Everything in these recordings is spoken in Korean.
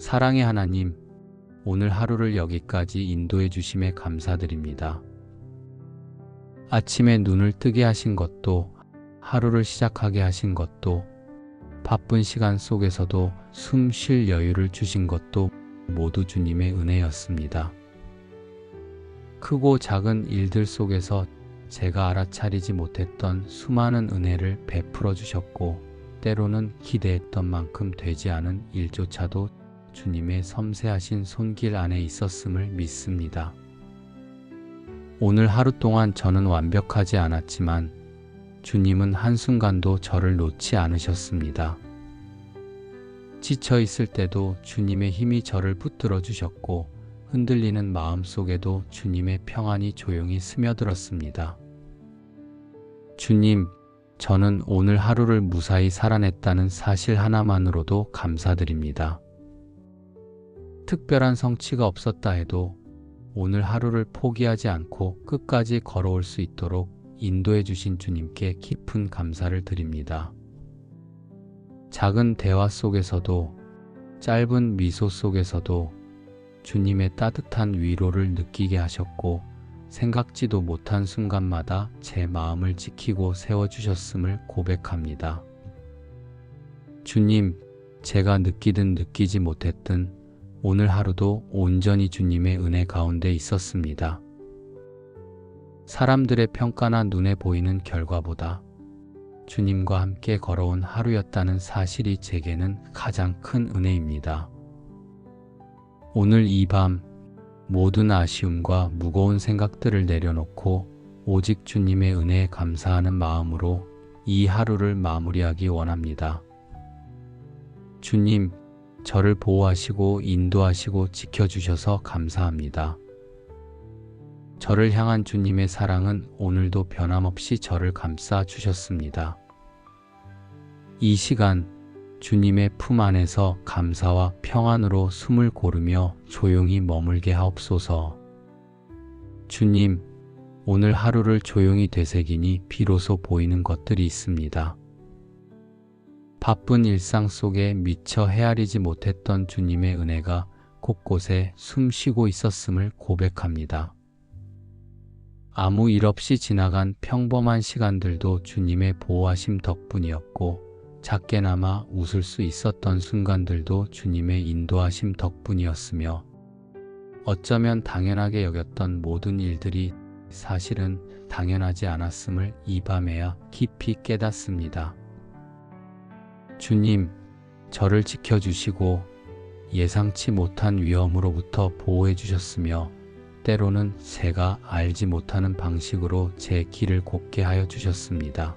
사랑의 하나님, 오늘 하루를 여기까지 인도해 주심에 감사드립니다. 아침에 눈을 뜨게 하신 것도, 하루를 시작하게 하신 것도, 바쁜 시간 속에서도 숨 쉴 여유를 주신 것도 모두 주님의 은혜였습니다. 크고 작은 일들 속에서 제가 알아차리지 못했던 수많은 은혜를 베풀어 주셨고, 때로는 기대했던 만큼 되지 않은 일조차도 주님의 섬세하신 손길 안에 있었음을 믿습니다. 오늘 하루 동안 저는 완벽하지 않았지만 주님은 한순간도 저를 놓지 않으셨습니다. 지쳐 있을 때도 주님의 힘이 저를 붙들어 주셨고, 흔들리는 마음 속에도 주님의 평안이 조용히 스며들었습니다. 주님, 저는 오늘 하루를 무사히 살아냈다는 사실 하나만으로도 감사드립니다. 특별한 성취가 없었다 해도 오늘 하루를 포기하지 않고 끝까지 걸어올 수 있도록 인도해 주신 주님께 깊은 감사를 드립니다. 작은 대화 속에서도, 짧은 미소 속에서도 주님의 따뜻한 위로를 느끼게 하셨고, 생각지도 못한 순간마다 제 마음을 지키고 세워주셨음을 고백합니다. 주님, 제가 느끼든 느끼지 못했든 오늘 하루도 온전히 주님의 은혜 가운데 있었습니다. 사람들의 평가나 눈에 보이는 결과보다 주님과 함께 걸어온 하루였다는 사실이 제게는 가장 큰 은혜입니다. 오늘 이 밤 모든 아쉬움과 무거운 생각들을 내려놓고 오직 주님의 은혜에 감사하는 마음으로 이 하루를 마무리하기 원합니다. 주님, 저를 보호하시고 인도하시고 지켜주셔서 감사합니다. 저를 향한 주님의 사랑은 오늘도 변함없이 저를 감싸 주셨습니다. 이 시간 주님의 품 안에서 감사와 평안으로 숨을 고르며 조용히 머물게 하옵소서. 주님, 오늘 하루를 조용히 되새기니 비로소 보이는 것들이 있습니다. 바쁜 일상 속에 미처 헤아리지 못했던 주님의 은혜가 곳곳에 숨쉬고 있었음을 고백합니다. 아무 일 없이 지나간 평범한 시간들도 주님의 보호하심 덕분이었고, 작게나마 웃을 수 있었던 순간들도 주님의 인도하심 덕분이었으며, 어쩌면 당연하게 여겼던 모든 일들이 사실은 당연하지 않았음을 이 밤에야 깊이 깨닫습니다. 주님, 저를 지켜주시고 예상치 못한 위험으로부터 보호해 주셨으며, 때로는 제가 알지 못하는 방식으로 제 길을 곱게 하여 주셨습니다.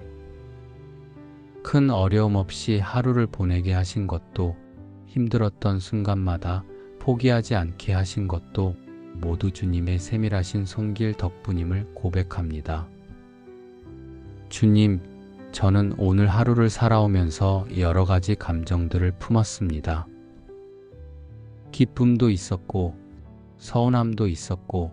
큰 어려움 없이 하루를 보내게 하신 것도, 힘들었던 순간마다 포기하지 않게 하신 것도 모두 주님의 세밀하신 손길 덕분임을 고백합니다. 주님, 저는 오늘 하루를 살아오면서 여러 가지 감정들을 품었습니다. 기쁨도 있었고, 서운함도 있었고,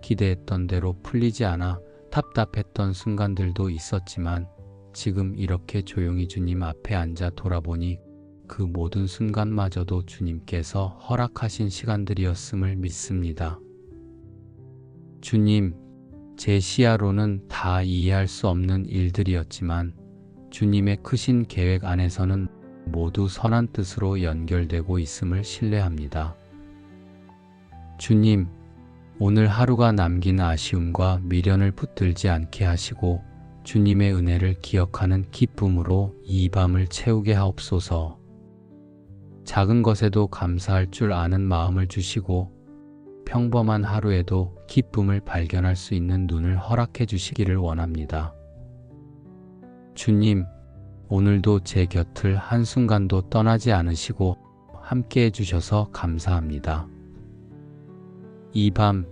기대했던 대로 풀리지 않아 답답했던 순간들도 있었지만, 지금 이렇게 조용히 주님 앞에 앉아 돌아보니 그 모든 순간마저도 주님께서 허락하신 시간들이었음을 믿습니다. 주님, 제 시야로는 다 이해할 수 없는 일들이었지만 주님의 크신 계획 안에서는 모두 선한 뜻으로 연결되고 있음을 신뢰합니다. 주님, 오늘 하루가 남긴 아쉬움과 미련을 붙들지 않게 하시고 주님의 은혜를 기억하는 기쁨으로 이 밤을 채우게 하옵소서. 작은 것에도 감사할 줄 아는 마음을 주시고 평범한 하루에도 기쁨을 발견할 수 있는 눈을 허락해 주시기를 원합니다. 주님, 오늘도 제 곁을 한순간도 떠나지 않으시고 함께 해주셔서 감사합니다. 이 밤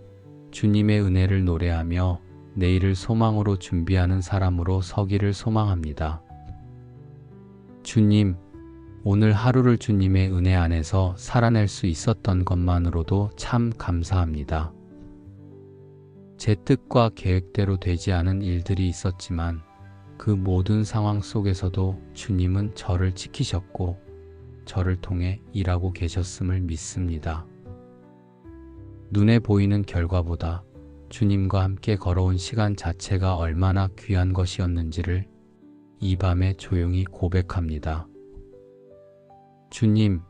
주님의 은혜를 노래하며 내일을 소망으로 준비하는 사람으로 서기를 소망합니다. 주님, 오늘 하루를 주님의 은혜 안에서 살아낼 수 있었던 것만으로도 참 감사합니다. 제 뜻과 계획대로 되지 않은 일들이 있었지만 그 모든 상황 속에서도 주님은 저를 지키셨고 저를 통해 일하고 계셨음을 믿습니다. 눈에 보이는 결과보다 주님과 함께 걸어온 시간 자체가 얼마나 귀한 것이었는지를 이 밤에 조용히 고백합니다. 주님,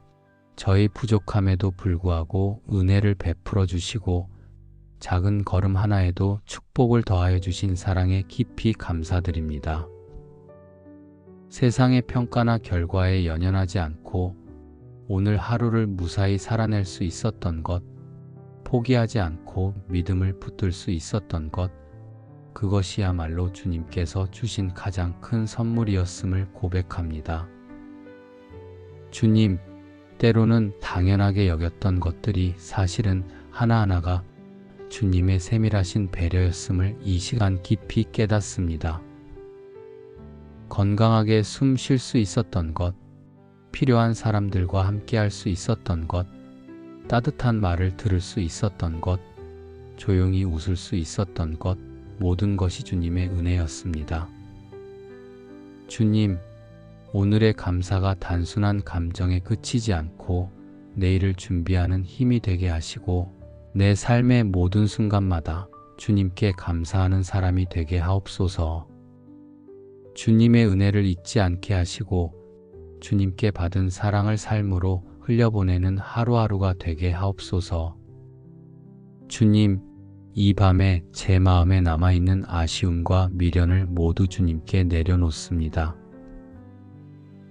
저희 부족함에도 불구하고 은혜를 베풀어 주시고 작은 걸음 하나에도 축복을 더하여 주신 사랑에 깊이 감사드립니다. 세상의 평가나 결과에 연연하지 않고 오늘 하루를 무사히 살아낼 수 있었던 것, 포기하지 않고 믿음을 붙들 수 있었던 것, 그것이야말로 주님께서 주신 가장 큰 선물이었음을 고백합니다. 주님, 때로는 당연하게 여겼던 것들이 사실은 하나하나가 주님의 세밀하신 배려였음을 이 시간 깊이 깨닫습니다. 건강하게 숨 쉴 수 있었던 것, 필요한 사람들과 함께 할 수 있었던 것, 따뜻한 말을 들을 수 있었던 것, 조용히 웃을 수 있었던 것, 모든 것이 주님의 은혜였습니다. 주님, 오늘의 감사가 단순한 감정에 그치지 않고 내일을 준비하는 힘이 되게 하시고 내 삶의 모든 순간마다 주님께 감사하는 사람이 되게 하옵소서. 주님의 은혜를 잊지 않게 하시고 주님께 받은 사랑을 삶으로 흘려보내는 하루하루가 되게 하옵소서. 주님, 이 밤에 제 마음에 남아있는 아쉬움과 미련을 모두 주님께 내려놓습니다.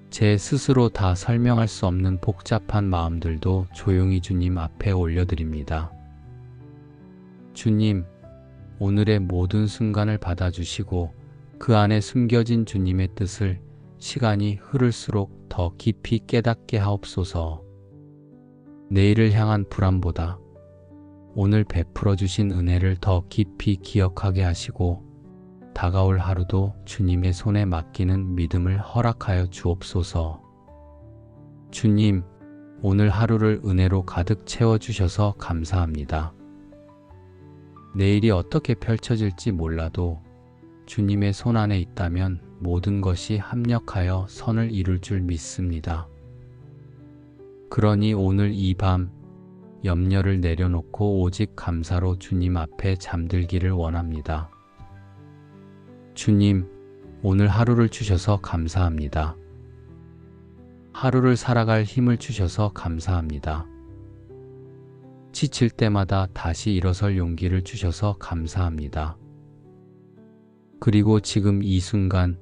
제 스스로 다 설명할 수 없는 복잡한 마음들도 조용히 주님 앞에 올려드립니다. 주님, 오늘의 모든 순간을 받아주시고 그 안에 숨겨진 주님의 뜻을 시간이 흐를수록 더 깊이 깨닫게 하옵소서. 내일을 향한 불안보다 오늘 베풀어 주신 은혜를 더 깊이 기억하게 하시고 다가올 하루도 주님의 손에 맡기는 믿음을 허락하여 주옵소서. 주님, 오늘 하루를 은혜로 가득 채워주셔서 감사합니다. 내일이 어떻게 펼쳐질지 몰라도 주님의 손 안에 있다면 모든 것이 합력하여 선을 이룰 줄 믿습니다. 그러니 오늘 이 밤 염려를 내려놓고 오직 감사로 주님 앞에 잠들기를 원합니다. 주님, 오늘 하루를 주셔서 감사합니다. 하루를 살아갈 힘을 주셔서 감사합니다. 지칠 때마다 다시 일어설 용기를 주셔서 감사합니다. 그리고 지금 이 순간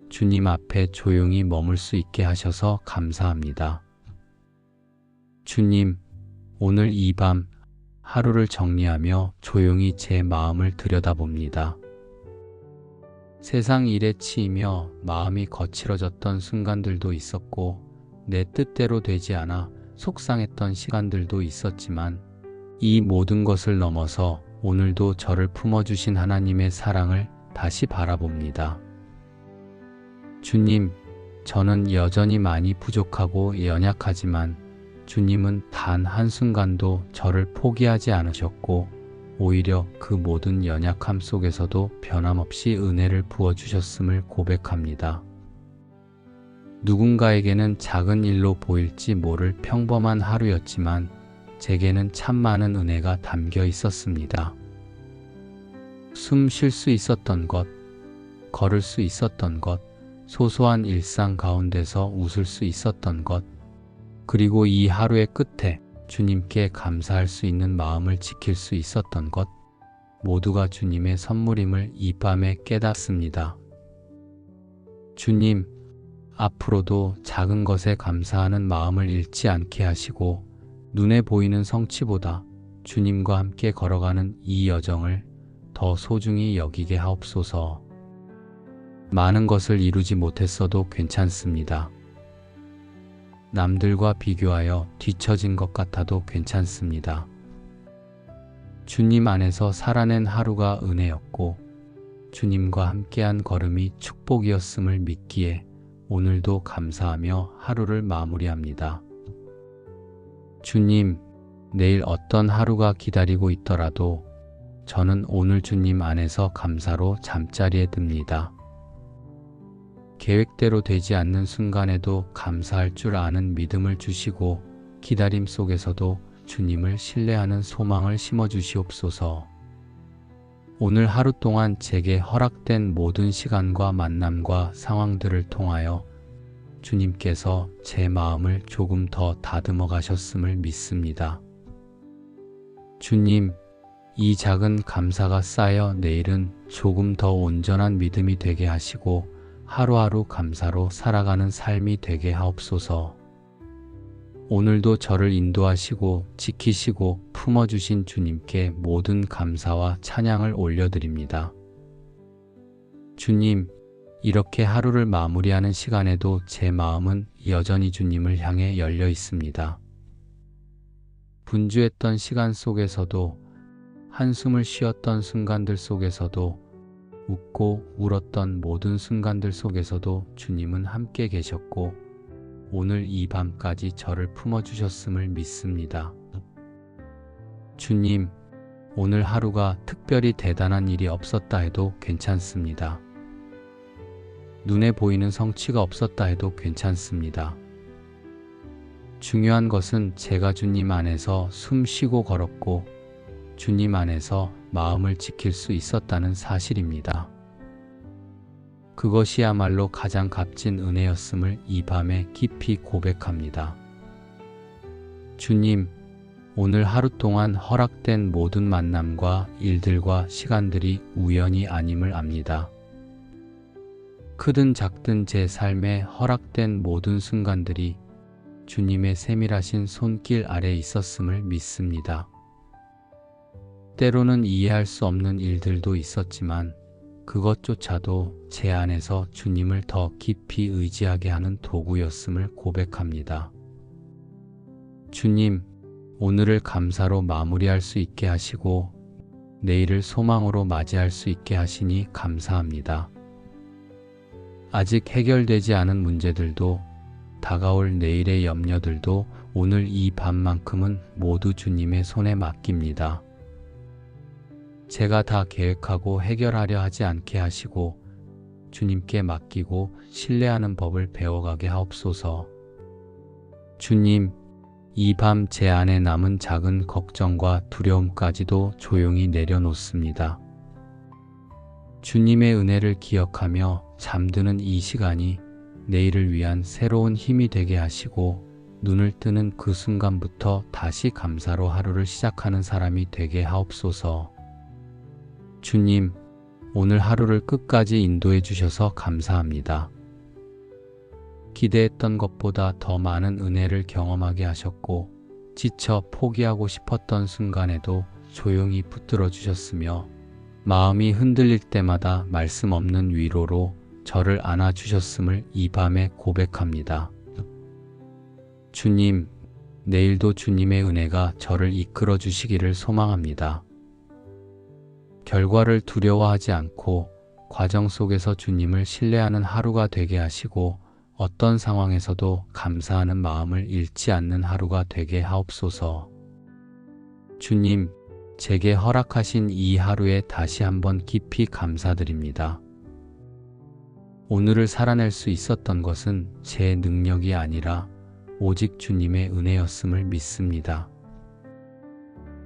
주님 앞에 조용히 머물 수 있게 하셔서 감사합니다. 주님, 오늘 이 밤 하루를 정리하며 조용히 제 마음을 들여다봅니다. 세상 일에 치이며 마음이 거칠어졌던 순간들도 있었고 내 뜻대로 되지 않아 속상했던 시간들도 있었지만 이 모든 것을 넘어서 오늘도 저를 품어주신 하나님의 사랑을 다시 바라봅니다. 주님, 저는 여전히 많이 부족하고 연약하지만 주님은 단 한순간도 저를 포기하지 않으셨고 오히려 그 모든 연약함 속에서도 변함없이 은혜를 부어주셨음을 고백합니다. 누군가에게는 작은 일로 보일지 모를 평범한 하루였지만 제게는 참 많은 은혜가 담겨 있었습니다. 숨 쉴 수 있었던 것, 걸을 수 있었던 것, 소소한 일상 가운데서 웃을 수 있었던 것, 그리고 이 하루의 끝에 주님께 감사할 수 있는 마음을 지킬 수 있었던 것, 모두가 주님의 선물임을 이 밤에 깨닫습니다. 주님, 앞으로도 작은 것에 감사하는 마음을 잃지 않게 하시고 눈에 보이는 성취보다 주님과 함께 걸어가는 이 여정을 더 소중히 여기게 하옵소서. 많은 것을 이루지 못했어도 괜찮습니다. 남들과 비교하여 뒤처진 것 같아도 괜찮습니다. 주님 안에서 살아낸 하루가 은혜였고 주님과 함께한 걸음이 축복이었음을 믿기에 오늘도 감사하며 하루를 마무리합니다. 주님, 내일 어떤 하루가 기다리고 있더라도 저는 오늘 주님 안에서 감사로 잠자리에 듭니다. 계획대로 되지 않는 순간에도 감사할 줄 아는 믿음을 주시고 기다림 속에서도 주님을 신뢰하는 소망을 심어주시옵소서. 오늘 하루 동안 제게 허락된 모든 시간과 만남과 상황들을 통하여 주님께서 제 마음을 조금 더 다듬어 가셨음을 믿습니다. 주님, 이 작은 감사가 쌓여 내일은 조금 더 온전한 믿음이 되게 하시고 하루하루 감사로 살아가는 삶이 되게 하옵소서. 오늘도 저를 인도하시고 지키시고 품어주신 주님께 모든 감사와 찬양을 올려드립니다. 주님, 이렇게 하루를 마무리하는 시간에도 제 마음은 여전히 주님을 향해 열려 있습니다. 분주했던 시간 속에서도, 한숨을 쉬었던 순간들 속에서도, 웃고 울었던 모든 순간들 속에서도 주님은 함께 계셨고 오늘 이 밤까지 저를 품어주셨음을 믿습니다. 주님, 오늘 하루가 특별히 대단한 일이 없었다 해도 괜찮습니다. 눈에 보이는 성취가 없었다 해도 괜찮습니다. 중요한 것은 제가 주님 안에서 숨 쉬고 걸었고 주님 안에서 마음을 지킬 수 있었다는 사실입니다. 그것이야말로 가장 값진 은혜였음을 이 밤에 깊이 고백합니다. 주님, 오늘 하루 동안 허락된 모든 만남과 일들과 시간들이 우연이 아님을 압니다. 크든 작든 제 삶에 허락된 모든 순간들이 주님의 세밀하신 손길 아래 있었음을 믿습니다. 때로는 이해할 수 없는 일들도 있었지만 그것조차도 제 안에서 주님을 더 깊이 의지하게 하는 도구였음을 고백합니다. 주님, 오늘을 감사로 마무리할 수 있게 하시고 내일을 소망으로 맞이할 수 있게 하시니 감사합니다. 아직 해결되지 않은 문제들도 다가올 내일의 염려들도 오늘 이 밤만큼은 모두 주님의 손에 맡깁니다. 제가 다 계획하고 해결하려 하지 않게 하시고 주님께 맡기고 신뢰하는 법을 배워가게 하옵소서. 주님, 이 밤 제 안에 남은 작은 걱정과 두려움까지도 조용히 내려놓습니다. 주님의 은혜를 기억하며 잠드는 이 시간이 내일을 위한 새로운 힘이 되게 하시고 눈을 뜨는 그 순간부터 다시 감사로 하루를 시작하는 사람이 되게 하옵소서. 주님, 오늘 하루를 끝까지 인도해 주셔서 감사합니다. 기대했던 것보다 더 많은 은혜를 경험하게 하셨고 지쳐 포기하고 싶었던 순간에도 조용히 붙들어 주셨으며 마음이 흔들릴 때마다 말씀 없는 위로로 저를 안아주셨음을 이 밤에 고백합니다. 주님, 내일도 주님의 은혜가 저를 이끌어 주시기를 소망합니다. 결과를 두려워하지 않고 과정 속에서 주님을 신뢰하는 하루가 되게 하시고 어떤 상황에서도 감사하는 마음을 잃지 않는 하루가 되게 하옵소서. 주님, 제게 허락하신 이 하루에 다시 한번 깊이 감사드립니다. 오늘을 살아낼 수 있었던 것은 제 능력이 아니라 오직 주님의 은혜였음을 믿습니다.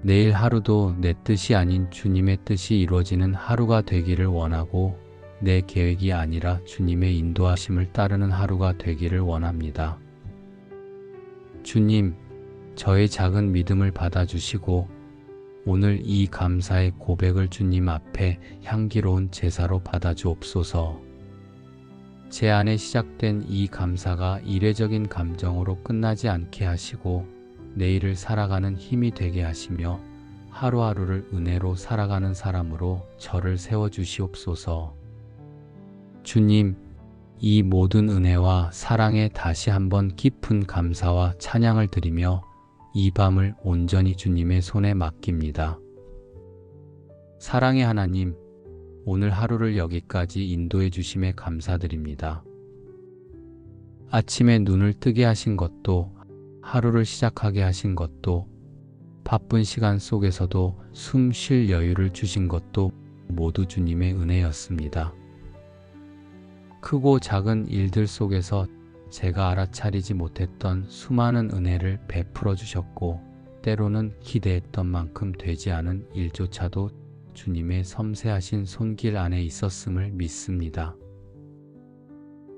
내일 하루도 내 뜻이 아닌 주님의 뜻이 이루어지는 하루가 되기를 원하고 내 계획이 아니라 주님의 인도하심을 따르는 하루가 되기를 원합니다. 주님, 저의 작은 믿음을 받아주시고 오늘 이 감사의 고백을 주님 앞에 향기로운 제사로 받아주옵소서. 제 안에 시작된 이 감사가 이례적인 감정으로 끝나지 않게 하시고 내일을 살아가는 힘이 되게 하시며 하루하루를 은혜로 살아가는 사람으로 저를 세워주시옵소서. 주님, 이 모든 은혜와 사랑에 다시 한번 깊은 감사와 찬양을 드리며 이 밤을 온전히 주님의 손에 맡깁니다. 사랑의 하나님, 오늘 하루를 여기까지 인도해 주심에 감사드립니다. 아침에 눈을 뜨게 하신 것도 하루를 시작하게 하신 것도 바쁜 시간 속에서도 숨 쉴 여유를 주신 것도 모두 주님의 은혜였습니다. 크고 작은 일들 속에서 제가 알아차리지 못했던 수많은 은혜를 베풀어 주셨고, 때로는 기대했던 만큼 되지 않은 일조차도 주님의 섬세하신 손길 안에 있었음을 믿습니다.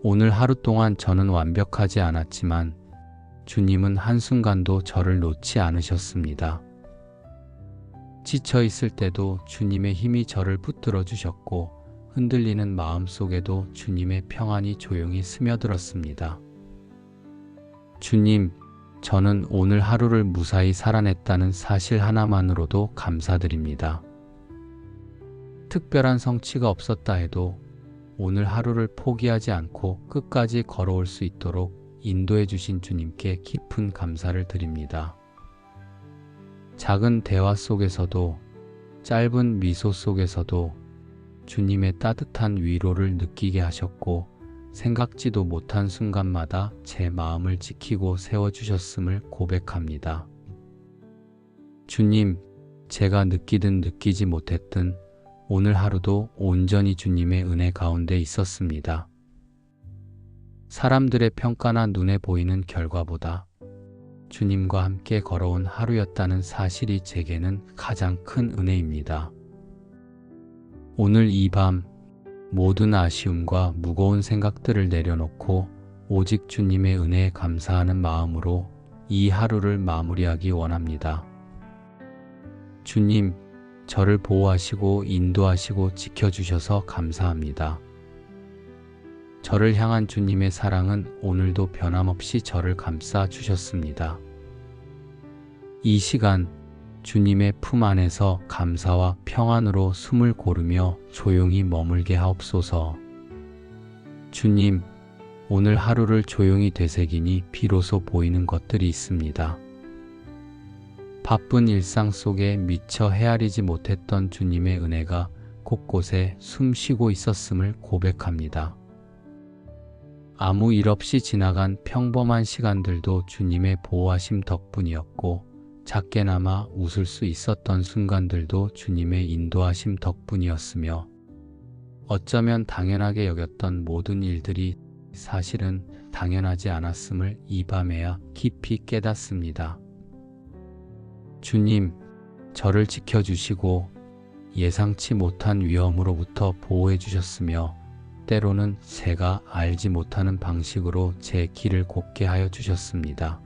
오늘 하루 동안 저는 완벽하지 않았지만 주님은 한순간도 저를 놓지 않으셨습니다. 지쳐 있을 때도 주님의 힘이 저를 붙들어 주셨고, 흔들리는 마음 속에도 주님의 평안이 조용히 스며들었습니다. 주님, 저는 오늘 하루를 무사히 살아냈다는 사실 하나만으로도 감사드립니다. 특별한 성취가 없었다 해도 오늘 하루를 포기하지 않고 끝까지 걸어올 수 있도록 인도해 주신 주님께 깊은 감사를 드립니다. 작은 대화 속에서도, 짧은 미소 속에서도 주님의 따뜻한 위로를 느끼게 하셨고, 생각지도 못한 순간마다 제 마음을 지키고 세워주셨음을 고백합니다. 주님, 제가 느끼든 느끼지 못했든 오늘 하루도 온전히 주님의 은혜 가운데 있었습니다. 사람들의 평가나 눈에 보이는 결과보다 주님과 함께 걸어온 하루였다는 사실이 제게는 가장 큰 은혜입니다. 오늘 이 밤 모든 아쉬움과 무거운 생각들을 내려놓고 오직 주님의 은혜에 감사하는 마음으로 이 하루를 마무리하기 원합니다. 주님, 저를 보호하시고 인도하시고 지켜주셔서 감사합니다. 저를 향한 주님의 사랑은 오늘도 변함없이 저를 감싸 주셨습니다. 이 시간 주님의 품 안에서 감사와 평안으로 숨을 고르며 조용히 머물게 하옵소서. 주님, 오늘 하루를 조용히 되새기니 비로소 보이는 것들이 있습니다. 바쁜 일상 속에 미처 헤아리지 못했던 주님의 은혜가 곳곳에 숨쉬고 있었음을 고백합니다. 아무 일 없이 지나간 평범한 시간들도 주님의 보호하심 덕분이었고, 작게나마 웃을 수 있었던 순간들도 주님의 인도하심 덕분이었으며, 어쩌면 당연하게 여겼던 모든 일들이 사실은 당연하지 않았음을 이 밤에야 깊이 깨닫습니다. 주님, 저를 지켜주시고 예상치 못한 위험으로부터 보호해 주셨으며, 때로는 제가 알지 못하는 방식으로 제 길을 곱게 하여 주셨습니다.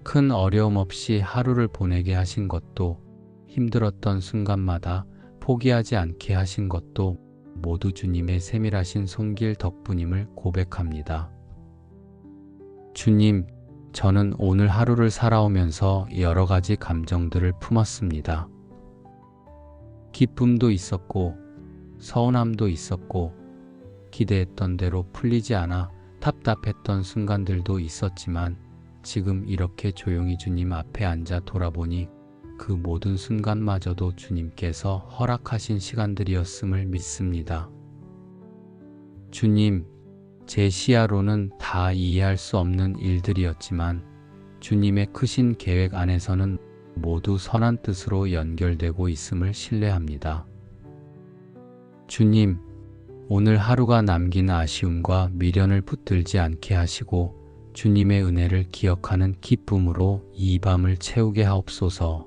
큰 어려움 없이 하루를 보내게 하신 것도, 힘들었던 순간마다 포기하지 않게 하신 것도 모두 주님의 세밀하신 손길 덕분임을 고백합니다. 주님, 저는 오늘 하루를 살아오면서 여러 가지 감정들을 품었습니다. 기쁨도 있었고, 서운함도 있었고, 기대했던 대로 풀리지 않아 답답했던 순간들도 있었지만, 지금 이렇게 조용히 주님 앞에 앉아 돌아보니 그 모든 순간마저도 주님께서 허락하신 시간들이었음을 믿습니다. 주님, 제 시야로는 다 이해할 수 없는 일들이었지만 주님의 크신 계획 안에서는 모두 선한 뜻으로 연결되고 있음을 신뢰합니다. 주님, 오늘 하루가 남긴 아쉬움과 미련을 붙들지 않게 하시고 주님의 은혜를 기억하는 기쁨으로 이 밤을 채우게 하옵소서.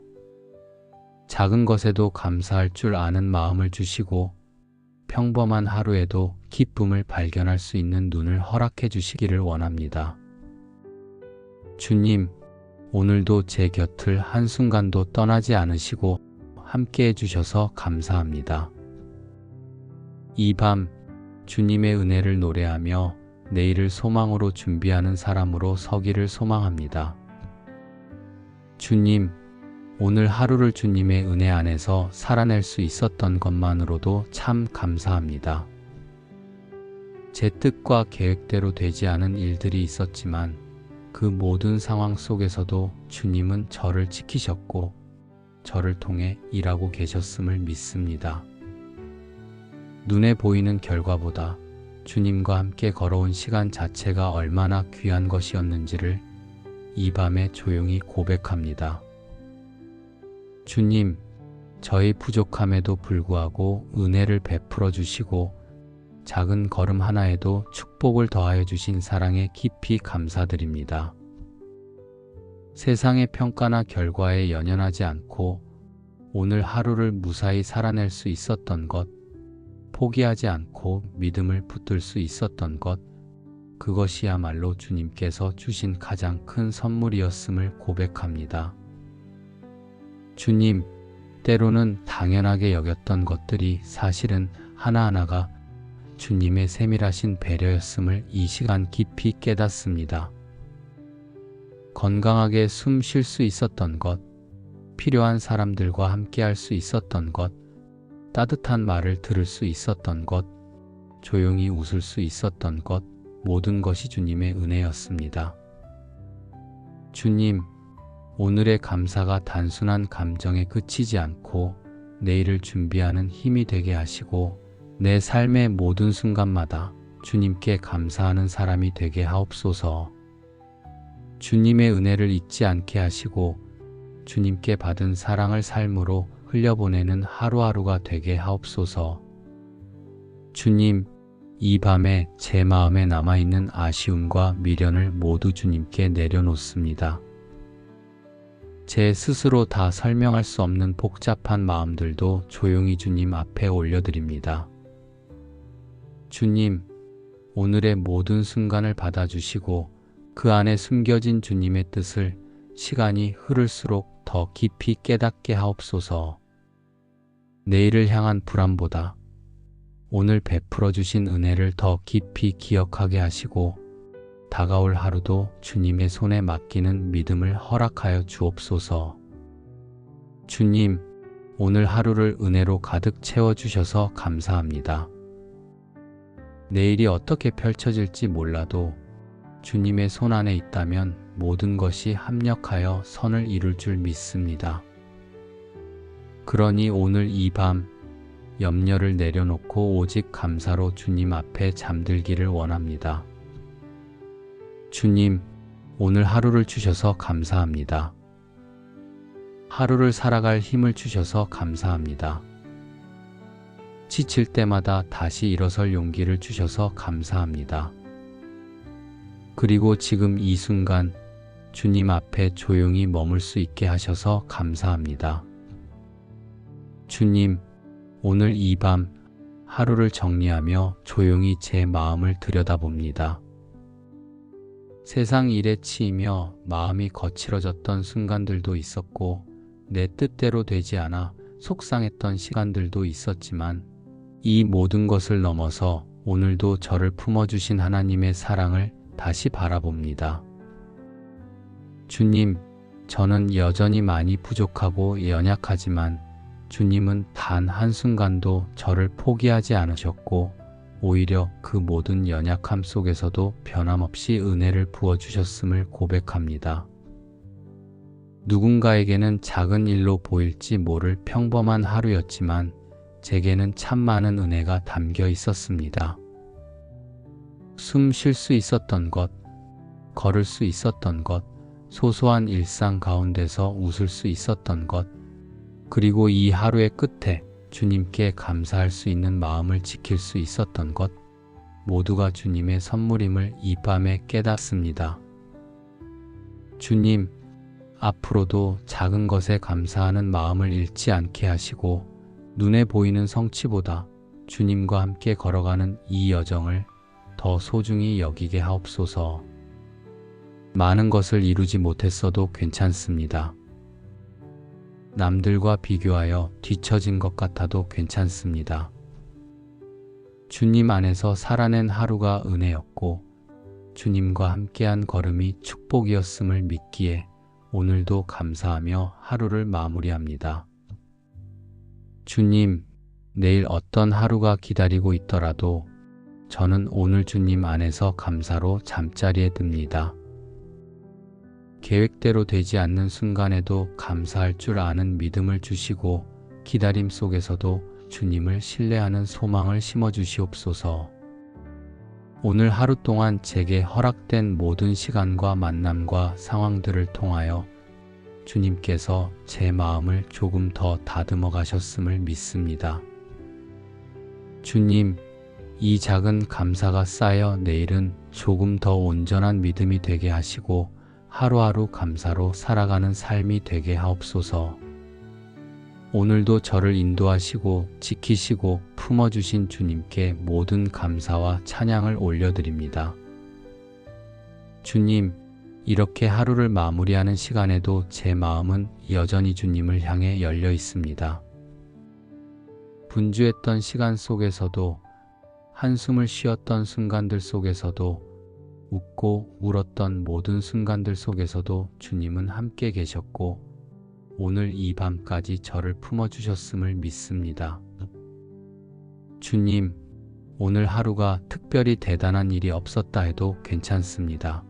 작은 것에도 감사할 줄 아는 마음을 주시고 평범한 하루에도 기쁨을 발견할 수 있는 눈을 허락해 주시기를 원합니다. 주님, 오늘도 제 곁을 한순간도 떠나지 않으시고 함께 해주셔서 감사합니다. 이 밤 주님의 은혜를 노래하며 내일을 소망으로 준비하는 사람으로 서기를 소망합니다. 주님, 오늘 하루를 주님의 은혜 안에서 살아낼 수 있었던 것만으로도 참 감사합니다. 제 뜻과 계획대로 되지 않은 일들이 있었지만 그 모든 상황 속에서도 주님은 저를 지키셨고 저를 통해 일하고 계셨음을 믿습니다. 눈에 보이는 결과보다 주님과 함께 걸어온 시간 자체가 얼마나 귀한 것이었는지를 이 밤에 조용히 고백합니다. 주님, 저희 부족함에도 불구하고 은혜를 베풀어 주시고 작은 걸음 하나에도 축복을 더하여 주신 사랑에 깊이 감사드립니다. 세상의 평가나 결과에 연연하지 않고 오늘 하루를 무사히 살아낼 수 있었던 것, 포기하지 않고 믿음을 붙들 수 있었던 것, 그것이야말로 주님께서 주신 가장 큰 선물이었음을 고백합니다. 주님, 때로는 당연하게 여겼던 것들이 사실은 하나하나가 주님의 세밀하신 배려였음을 이 시간 깊이 깨닫습니다. 건강하게 숨 쉴 수 있었던 것, 필요한 사람들과 함께 할 수 있었던 것, 따뜻한 말을 들을 수 있었던 것, 조용히 웃을 수 있었던 것, 모든 것이 주님의 은혜였습니다. 주님, 오늘의 감사가 단순한 감정에 그치지 않고 내일을 준비하는 힘이 되게 하시고 내 삶의 모든 순간마다 주님께 감사하는 사람이 되게 하옵소서. 주님의 은혜를 잊지 않게 하시고 주님께 받은 사랑을 삶으로 흘려보내는 하루하루가 되게 하옵소서. 주님, 이 밤에 제 마음에 남아있는 아쉬움과 미련을 모두 주님께 내려놓습니다. 제 스스로 다 설명할 수 없는 복잡한 마음들도 조용히 주님 앞에 올려드립니다. 주님, 오늘의 모든 순간을 받아주시고 그 안에 숨겨진 주님의 뜻을 시간이 흐를수록 더 깊이 깨닫게 하옵소서. 내일을 향한 불안보다 오늘 베풀어 주신 은혜를 더 깊이 기억하게 하시고 다가올 하루도 주님의 손에 맡기는 믿음을 허락하여 주옵소서. 주님, 오늘 하루를 은혜로 가득 채워주셔서 감사합니다. 내일이 어떻게 펼쳐질지 몰라도 주님의 손 안에 있다면 모든 것이 합력하여 선을 이룰 줄 믿습니다. 그러니 오늘 이 밤 염려를 내려놓고 오직 감사로 주님 앞에 잠들기를 원합니다. 주님, 오늘 하루를 주셔서 감사합니다. 하루를 살아갈 힘을 주셔서 감사합니다. 지칠 때마다 다시 일어설 용기를 주셔서 감사합니다. 그리고 지금 이 순간 주님 앞에 조용히 머물 수 있게 하셔서 감사합니다. 주님, 오늘 이 밤 하루를 정리하며 조용히 제 마음을 들여다봅니다. 세상 일에 치이며 마음이 거칠어졌던 순간들도 있었고 내 뜻대로 되지 않아 속상했던 시간들도 있었지만 이 모든 것을 넘어서 오늘도 저를 품어주신 하나님의 사랑을 다시 바라봅니다. 주님, 저는 여전히 많이 부족하고 연약하지만 주님은 단 한순간도 저를 포기하지 않으셨고 오히려 그 모든 연약함 속에서도 변함없이 은혜를 부어주셨음을 고백합니다. 누군가에게는 작은 일로 보일지 모를 평범한 하루였지만 제게는 참 많은 은혜가 담겨 있었습니다. 숨 쉴 수 있었던 것, 걸을 수 있었던 것, 소소한 일상 가운데서 웃을 수 있었던 것, 그리고 이 하루의 끝에 주님께 감사할 수 있는 마음을 지킬 수 있었던 것, 모두가 주님의 선물임을 이 밤에 깨닫습니다. 주님, 앞으로도 작은 것에 감사하는 마음을 잃지 않게 하시고 눈에 보이는 성취보다 주님과 함께 걸어가는 이 여정을 더 소중히 여기게 하옵소서. 많은 것을 이루지 못했어도 괜찮습니다. 남들과 비교하여 뒤처진 것 같아도 괜찮습니다. 주님 안에서 살아낸 하루가 은혜였고 주님과 함께한 걸음이 축복이었음을 믿기에 오늘도 감사하며 하루를 마무리합니다. 주님, 내일 어떤 하루가 기다리고 있더라도 저는 오늘 주님 안에서 감사로 잠자리에 듭니다. 계획대로 되지 않는 순간에도 감사할 줄 아는 믿음을 주시고 기다림 속에서도 주님을 신뢰하는 소망을 심어주시옵소서. 오늘 하루 동안 제게 허락된 모든 시간과 만남과 상황들을 통하여 주님께서 제 마음을 조금 더 다듬어 가셨음을 믿습니다. 주님, 이 작은 감사가 쌓여 내일은 조금 더 온전한 믿음이 되게 하시고 하루하루 감사로 살아가는 삶이 되게 하옵소서. 오늘도 저를 인도하시고 지키시고 품어주신 주님께 모든 감사와 찬양을 올려드립니다. 주님, 이렇게 하루를 마무리하는 시간에도 제 마음은 여전히 주님을 향해 열려 있습니다. 분주했던 시간 속에서도, 한숨을 쉬었던 순간들 속에서도, 웃고 울었던 모든 순간들 속에서도 주님은 함께 계셨고 오늘 이 밤까지 저를 품어주셨음을 믿습니다. 주님, 오늘 하루가 특별히 대단한 일이 없었다 해도 괜찮습니다.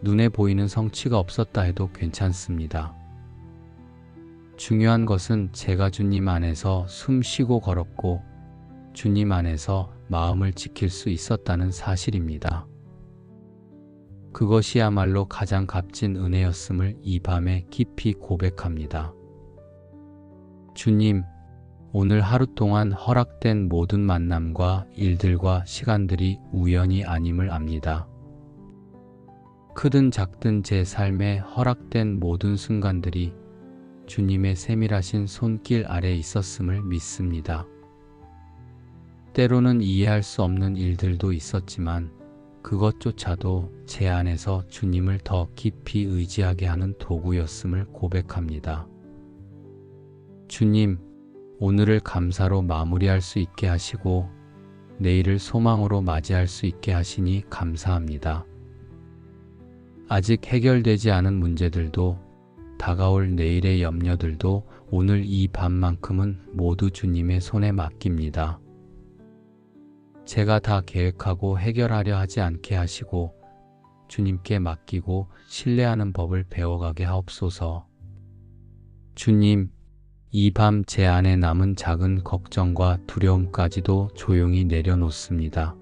눈에 보이는 성취가 없었다 해도 괜찮습니다. 중요한 것은 제가 주님 안에서 숨 쉬고 걸었고 주님 안에서 마음을 지킬 수 있었다는 사실입니다. 그것이야말로 가장 값진 은혜였음을 이 밤에 깊이 고백합니다. 주님, 오늘 하루 동안 허락된 모든 만남과 일들과 시간들이 우연이 아님을 압니다. 크든 작든 제 삶에 허락된 모든 순간들이 주님의 세밀하신 손길 아래 있었음을 믿습니다. 때로는 이해할 수 없는 일들도 있었지만 그것조차도 제 안에서 주님을 더 깊이 의지하게 하는 도구였음을 고백합니다. 주님, 오늘을 감사로 마무리할 수 있게 하시고 내일을 소망으로 맞이할 수 있게 하시니 감사합니다. 아직 해결되지 않은 문제들도 다가올 내일의 염려들도 오늘 이 밤만큼은 모두 주님의 손에 맡깁니다. 제가 다 계획하고 해결하려 하지 않게 하시고 주님께 맡기고 신뢰하는 법을 배워가게 하옵소서. 주님, 이 밤 제 안에 남은 작은 걱정과 두려움까지도 조용히 내려놓습니다.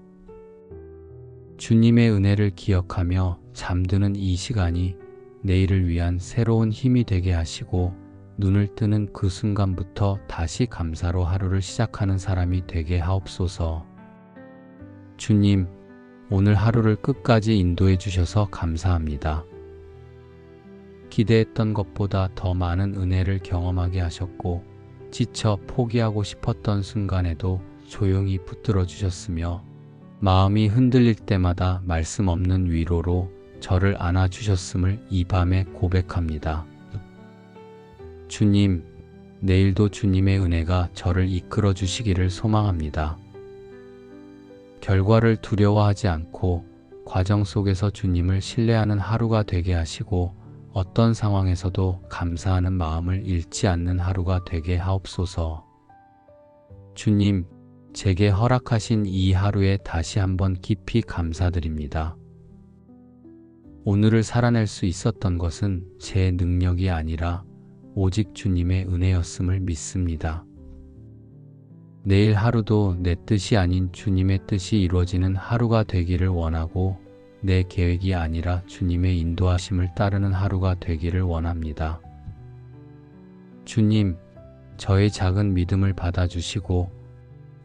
주님의 은혜를 기억하며 잠드는 이 시간이 내일을 위한 새로운 힘이 되게 하시고 눈을 뜨는 그 순간부터 다시 감사로 하루를 시작하는 사람이 되게 하옵소서. 주님, 오늘 하루를 끝까지 인도해 주셔서 감사합니다. 기대했던 것보다 더 많은 은혜를 경험하게 하셨고 지쳐 포기하고 싶었던 순간에도 조용히 붙들어 주셨으며 마음이 흔들릴 때마다 말씀 없는 위로로 저를 안아주셨음을 이 밤에 고백합니다. 주님, 내일도 주님의 은혜가 저를 이끌어 주시기를 소망합니다. 결과를 두려워하지 않고 과정 속에서 주님을 신뢰하는 하루가 되게 하시고 어떤 상황에서도 감사하는 마음을 잃지 않는 하루가 되게 하옵소서. 주님, 제게 허락하신 이 하루에 다시 한번 깊이 감사드립니다. 오늘을 살아낼 수 있었던 것은 제 능력이 아니라 오직 주님의 은혜였음을 믿습니다. 내일 하루도 내 뜻이 아닌 주님의 뜻이 이루어지는 하루가 되기를 원하고 내 계획이 아니라 주님의 인도하심을 따르는 하루가 되기를 원합니다. 주님, 저의 작은 믿음을 받아주시고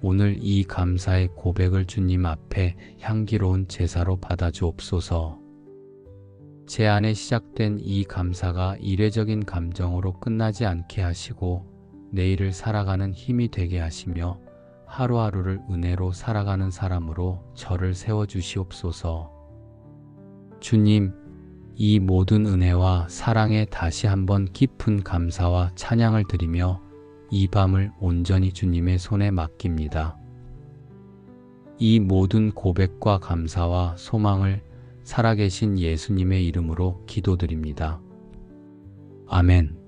오늘 이 감사의 고백을 주님 앞에 향기로운 제사로 받아주옵소서. 제 안에 시작된 이 감사가 이례적인 감정으로 끝나지 않게 하시고 내일을 살아가는 힘이 되게 하시며 하루하루를 은혜로 살아가는 사람으로 저를 세워주시옵소서. 주님, 이 모든 은혜와 사랑에 다시 한번 깊은 감사와 찬양을 드리며 이 밤을 온전히 주님의 손에 맡깁니다. 이 모든 고백과 감사와 소망을 살아계신 예수님의 이름으로 기도드립니다. 아멘.